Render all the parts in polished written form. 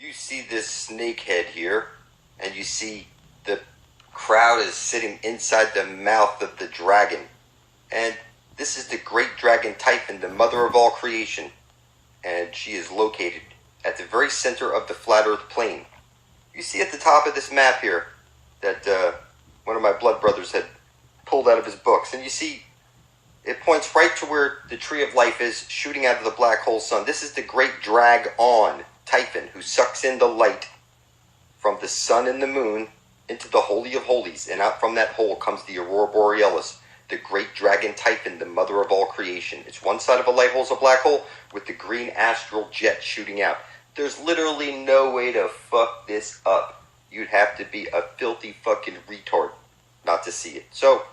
You see this snake head here, and you see the crowd is sitting inside the mouth of the dragon. And this is the great dragon Typhon, the mother of all creation. And she is located at the very center of the flat earth plane. You see at the top of this map here that one of my blood brothers had pulled out of his books. And you see it points right to where the tree of life is, shooting out of the black hole sun. This is the great dragon Typhon, who sucks in the light from the sun and the moon into the Holy of Holies. And out from that hole comes the Aurora Borealis, the great dragon Typhon, the mother of all creation. It's one side of a light hole is a black hole with the green astral jet shooting out. There's literally no way to fuck this up. You'd have to be a filthy fucking retard not to see it. So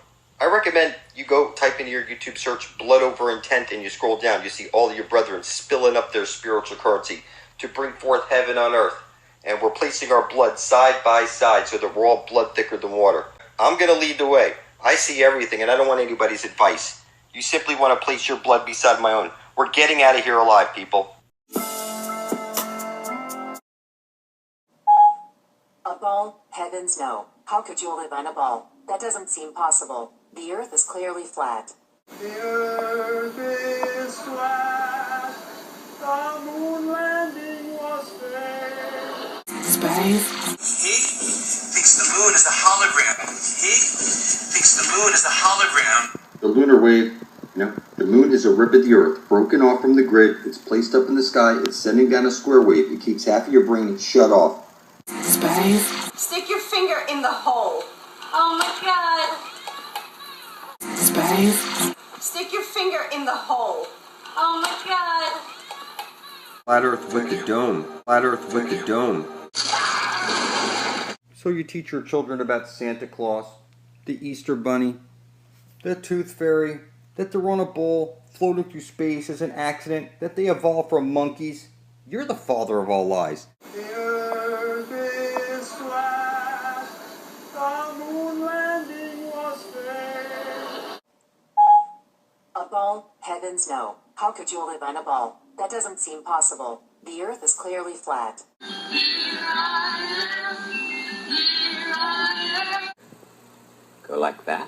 I recommend you go type into your YouTube search blood over intent, and you scroll down. You see all of your brethren spilling up their spiritual currency to bring forth heaven on earth. And we're placing our blood side by side so that we're all blood thicker than water. I'm going to lead the way. I see everything, and I don't want anybody's advice. You simply want to place your blood beside my own. We're getting out of here alive, people. A ball? Heavens no. How could you live on a ball? That doesn't seem possible. The earth is clearly flat. The earth is flat. The moon landing was fair. Space. He thinks the moon is a hologram. He thinks the moon is a hologram. The lunar wave, the moon is a rib of the earth, broken off from the grid. It's placed up in the sky. It's sending down a square wave. It keeps half of your brain shut off. Space. Stick your finger in the hole. Oh my god. Space. Stick your finger in the hole. Oh my god. Flat Earth with the dome. Flat Earth with the dome. So you teach your children about Santa Claus, the Easter Bunny, the Tooth Fairy, that they're on a bowl floating through space as an accident, that they evolved from monkeys. You're the father of all lies. The earth is flat. The moon landing was fair. A ball? Heavens no. How could you live on a ball? That doesn't seem possible. The earth is clearly flat. Go like that.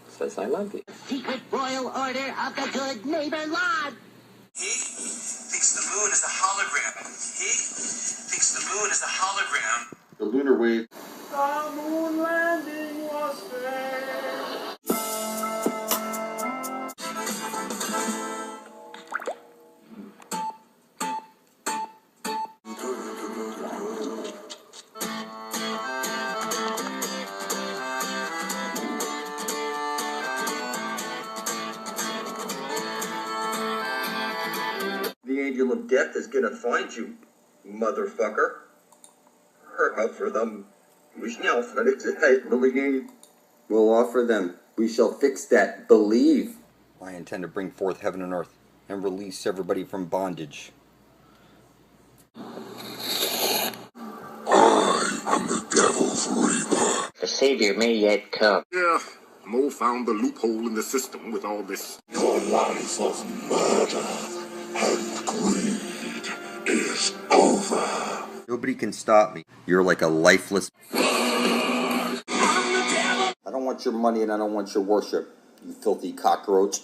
Says I love you. Secret royal order of the good neighbor lord. He thinks the moon is a hologram. He thinks the moon is a hologram. The lunar wave. The moon landing was fair. The angel of death is gonna find you, motherfucker. For them. We'll offer them. We shall fix that. Believe. I intend to bring forth heaven and earth and release everybody from bondage. I am the devil's reaper. The savior may yet come. Yeah, Mo found the loophole in the system with all this. Your life of murder and greed is over. Nobody can stop me. You're like a lifeless... I don't want your money and I don't want your worship, you filthy cockroach.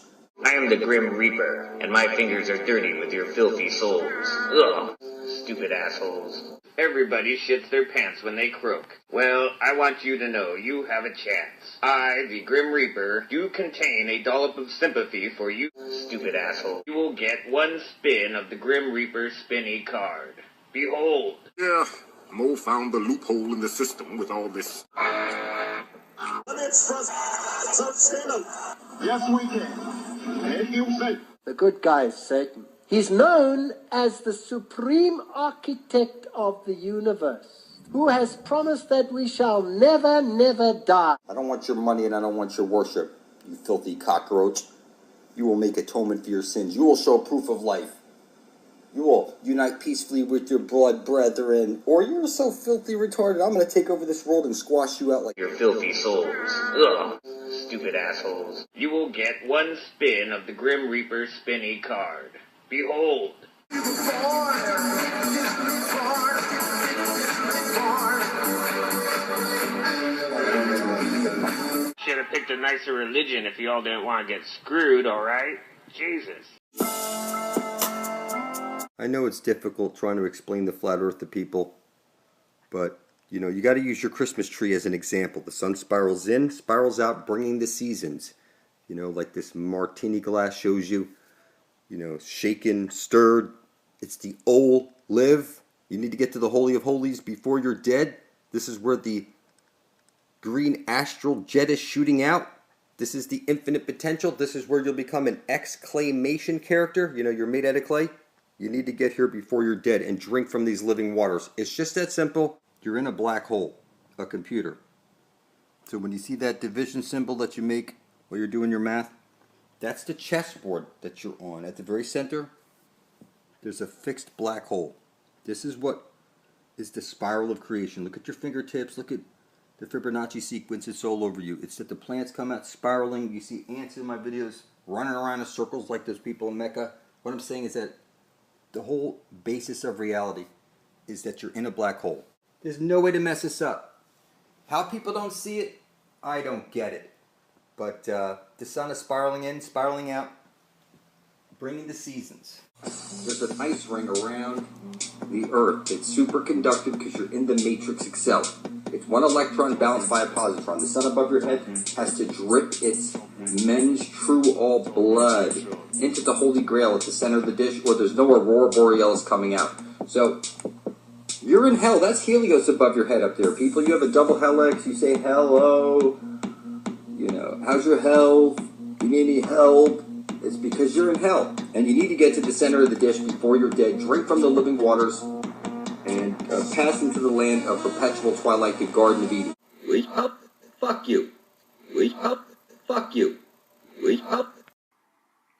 I am the Grim Reaper, and my fingers are dirty with your filthy souls. Ugh, stupid assholes. Everybody shits their pants when they croak. Well, I want you to know you have a chance. I, the Grim Reaper, do contain a dollop of sympathy for you, stupid asshole. You will get one spin of the Grim Reaper spinny card. Behold. Yeah, Mo found the loophole in the system with all this. Let's stand up. Yes, we can. If you say. The good guy is Satan. He's known as the supreme architect of the universe, who has promised that we shall never, never die. I don't want your money and I don't want your worship, you filthy cockroach. You will make atonement for your sins. You will show proof of life. You will unite peacefully with your blood brethren, or you're so filthy retarded, I'm going to take over this world and squash you out like... Your filthy souls. Ugh, stupid assholes. You will get one spin of the Grim Reaper spinny card. Behold. nicer religion if you all didn't want to get screwed, alright? Jesus. I know it's difficult trying to explain the flat earth to people, but, you know, you got to use your Christmas tree as an example. The sun spirals in, spirals out, bringing the seasons. You know, like this martini glass shows you, you know, shaken, stirred. It's the old live. You need to get to the Holy of Holies before you're dead. This is where the green astral jet is shooting out. This is the infinite potential. This is where you'll become an exclamation character. You know, you're made out of clay. You need to get here before you're dead and drink from these living waters. It's just that simple. You're in a black hole, a computer. So when you see that division symbol that you make while you're doing your math, that's the chessboard that you're on. At the very center, there's a fixed black hole. This is what is the spiral of creation. Look at your fingertips. Look at the Fibonacci sequence. It's all over you. It's that the plants come out spiraling. You see ants in my videos running around in circles like those people in Mecca. What I'm saying is that the whole basis of reality is that you're in a black hole. There's no way to mess this up. How people don't see it, I don't get it. But the sun is spiraling in, spiraling out, bringing the seasons. There's an ice ring around the Earth. It's superconductive because you're in the matrix itself. It's one electron balanced by a positron. The sun above your head has to drip its men's true all blood into the Holy Grail at the center of the dish, or there's no aurora borealis coming out. So you're in hell. That's Helios above your head up there. People, you have a double helix. You say hello. You know, how's your health? You need any help? It's because you're in hell. And you need to get to the center of the dish before you're dead. Drink from the living waters and pass into the land of perpetual twilight, the Garden of Eden. Wake up. Fuck you. Wake up. Fuck you. Wake up.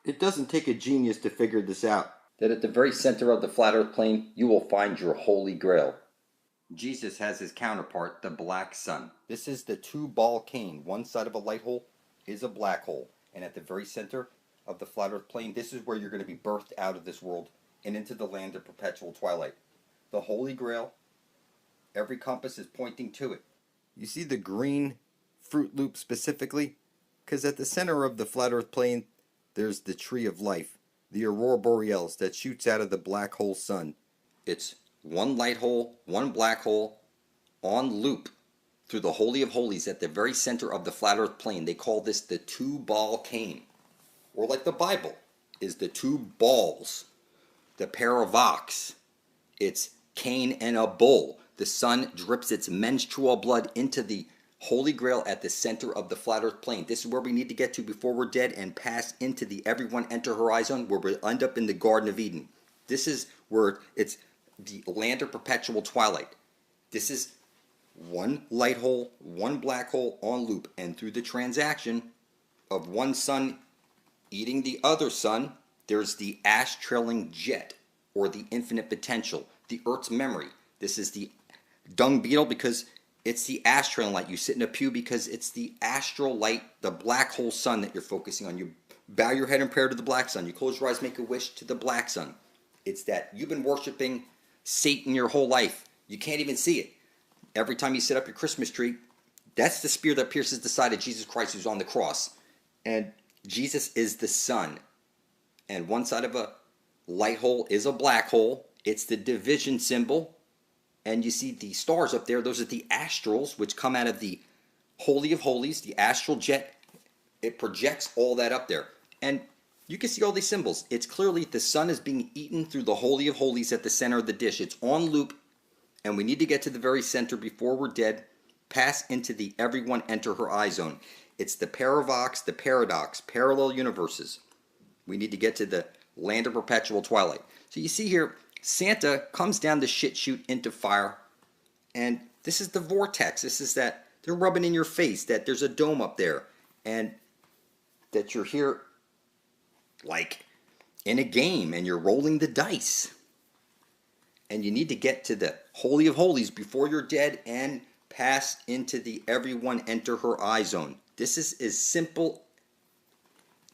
It doesn't take a genius to figure this out. That at the very center of the flat earth plane, you will find your Holy Grail. Jesus has his counterpart, the black sun. This is the two-ball cane. One side of a light hole is a black hole. And at the very center of the flat earth plane, this is where you're going to be birthed out of this world and into the land of perpetual twilight. The Holy Grail, every compass is pointing to it. You see the green Fruit Loop specifically? Because at the center of the flat earth plane, there's the tree of life, the aurora borealis that shoots out of the black hole sun. It's one light hole, one black hole, on loop through the Holy of Holies at the very center of the flat earth plane. They call this the two-ball cane. Or like the Bible is the two balls, the pair of ox. It's Cain and a bull. The sun drips its menstrual blood into the Holy Grail at the center of the flat earth plane. This is where we need to get to before we're dead and pass into the everyone enter horizon, where we'll end up in the Garden of Eden. This is where it's the land of perpetual twilight. This is one light hole, one black hole on loop, and through the transaction of one sun eating the other sun, there's the ash-trailing jet, or the infinite potential, the Earth's memory. This is the dung beetle because it's the ash-trailing light. You sit in a pew because it's the astral light, the black hole sun that you're focusing on. You bow your head in prayer to the black sun. You close your eyes, make a wish to the black sun. It's that you've been worshiping Satan your whole life. You can't even see it. Every time you set up your Christmas tree, that's the spear that pierces the side of Jesus Christ who's on the cross. And Jesus is the sun. And one side of a light hole is a black hole. It's the division symbol. And you see the stars up there. Those are the astrals, which come out of the Holy of Holies, the astral jet. It projects all that up there. And you can see all these symbols. It's clearly the sun is being eaten through the Holy of Holies at the center of the dish. It's on loop. And we need to get to the very center before we're dead. Pass into the everyone enter her eye zone. It's the paradox, the paradox, parallel universes. We need to get to the land of perpetual twilight. So you see here, Santa comes down the shit chute into fire. And this is the vortex. This is that they're rubbing in your face that there's a dome up there. And that you're here like in a game and you're rolling the dice. And you need to get to the Holy of Holies before you're dead and pass into the everyone enter her eye zone. This is as simple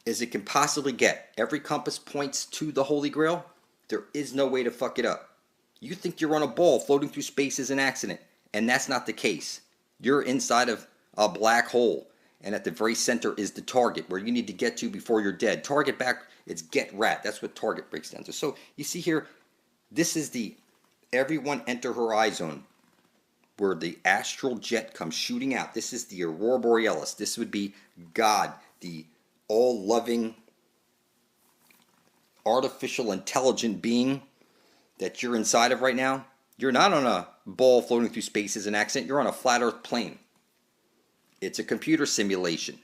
as it can possibly get. Every compass points to the Holy Grail. There is no way to fuck it up. You think you're on a ball floating through space is an accident, and that's not the case. You're inside of a black hole, And at the very center is the target, where you need to get to before you're dead. Target back, it's get rat. That's what target breaks down to. So you see here, this is the everyone enter horizon, where the astral jet comes shooting out. This is the aurora borealis. This would be God, the all-loving, artificial, intelligent being that you're inside of right now. You're not on a ball floating through space as an accident. You're on a flat earth plane. It's a computer simulation.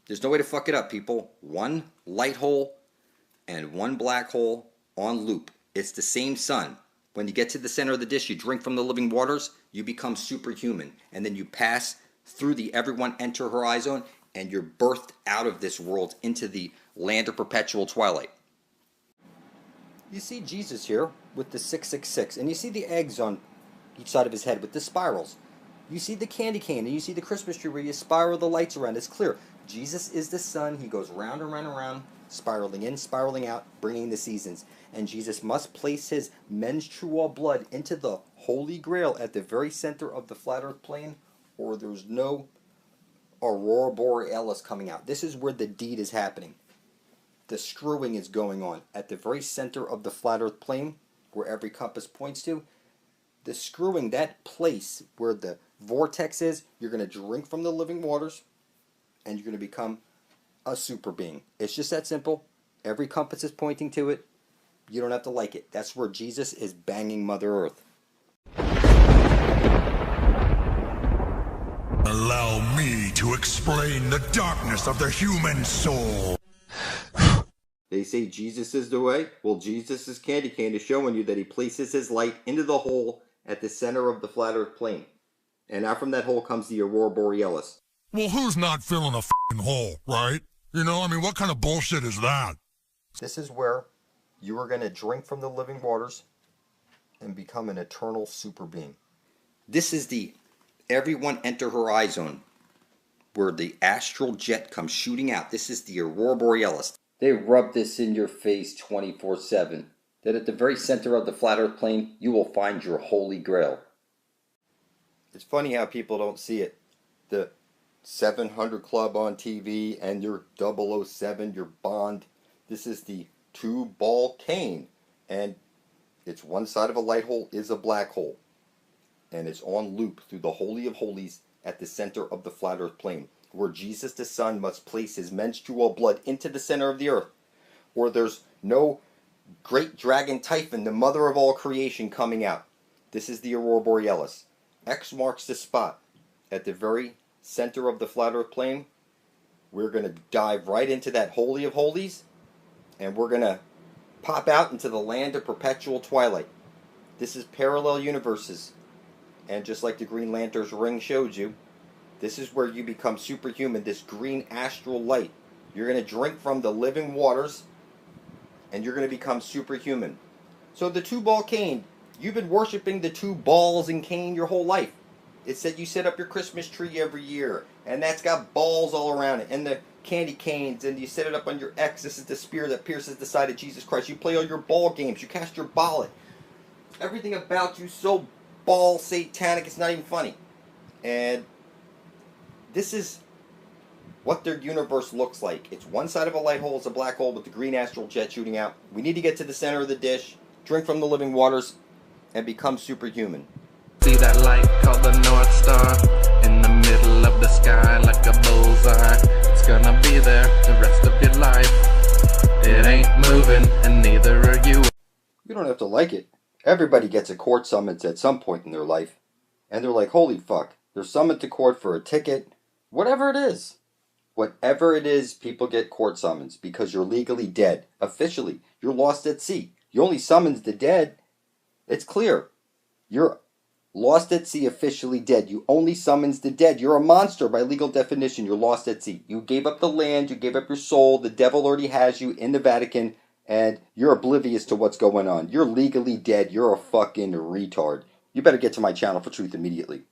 There's no way to fuck it up, people. One light hole and one black hole on loop. It's the same sun. When you get to the center of the dish, you drink from the living waters, you become superhuman. And then you pass through the everyone enter horizon, and you're birthed out of this world into the land of perpetual twilight. You see Jesus here with the 666, and you see the eggs on each side of his head with the spirals. You see the candy cane, and you see the Christmas tree where you spiral the lights around. It's clear. Jesus is the sun. He goes round and round and round, spiraling in, spiraling out, bringing the seasons. And Jesus must place his menstrual blood into the Holy Grail at the very center of the flat earth plane, or there's no aurora borealis coming out. This is where the deed is happening. The screwing is going on at the very center of the flat earth plane, where every compass points to. The screwing, that place where the vortex is, you're going to drink from the living waters, and you're going to become a super being. It's just that simple. Every compass is pointing to it. You don't have to like it. That's where Jesus is banging Mother Earth. Allow me to explain the darkness of the human soul. They say Jesus is the way. Well, Jesus' candy cane is showing you that he places his light into the hole at the center of the flat earth plane. And out from that hole comes the aurora borealis. Well, who's not filling a f***ing hole, right? You know, I mean, what kind of bullshit is that? This is where you are going to drink from the living waters and become an eternal super being. This is the everyone enter horizon, where the astral jet comes shooting out. This is the aurora borealis. They rub this in your face 24/7, that at the very center of the flat earth plane, you will find your holy grail. It's funny how people don't see it. The 700 Club on TV and your 007, your Bond. This is the two-ball cane, and it's one side of a light hole is a black hole, and it's on loop through the Holy of Holies at the center of the flat earth plane, where Jesus the Son must place his menstrual blood into the center of the earth, or there's no great dragon Typhon, the mother of all creation, coming out. This is the aurora borealis. X marks the spot. At the very center of the flat earth plane, we're going to dive right into that Holy of Holies, and we're going to pop out into the land of perpetual twilight. This is parallel universes, and just like the Green Lantern's ring showed you, this is where you become superhuman, this green astral light. You're going to drink from the living waters, and you're going to become superhuman. So the two-ball cane, you've been worshiping the two balls and cane your whole life. It said you set up your Christmas tree every year, and that's got balls all around it, and the candy canes, and you set it up on your X. This is the spear that pierces the side of Jesus Christ. You play all your ball games. You cast your ballot. Everything about you so ball satanic, it's not even funny. And this is what their universe looks like. It's one side of a light hole, it's a black hole with the green astral jet shooting out. We need to get to the center of the dish, drink from the living waters, and become superhuman. See that light called the North Star in the middle of the sky like a bullseye. It's gonna be there the rest of your life. It ain't moving, and neither are you. You don't have to like it. Everybody gets a court summons at some point in their life. And they're like, holy fuck, they're summoned to court for a ticket. Whatever it is. Whatever it is, people get court summons because you're legally dead. Officially, you're lost at sea. You only summons the dead. It's clear. You're lost at sea, officially dead. You only summons the dead. You're a monster by legal definition. You're lost at sea. You gave up the land. You gave up your soul. The devil already has you in the Vatican. And you're oblivious to what's going on. You're legally dead. You're a fucking retard. You better get to my channel for truth immediately.